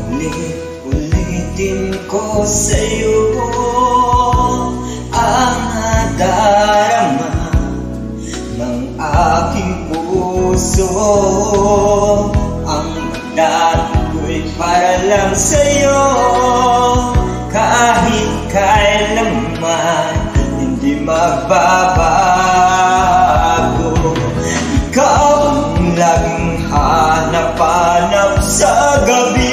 Ulit-ulitin ko sa'yo ang nadarama ng aking puso. Ang dati ko'y para lang sa'yo, kahit kailanman hindi magbabago. Ikaw ang laging hanap-hanap sa gabi.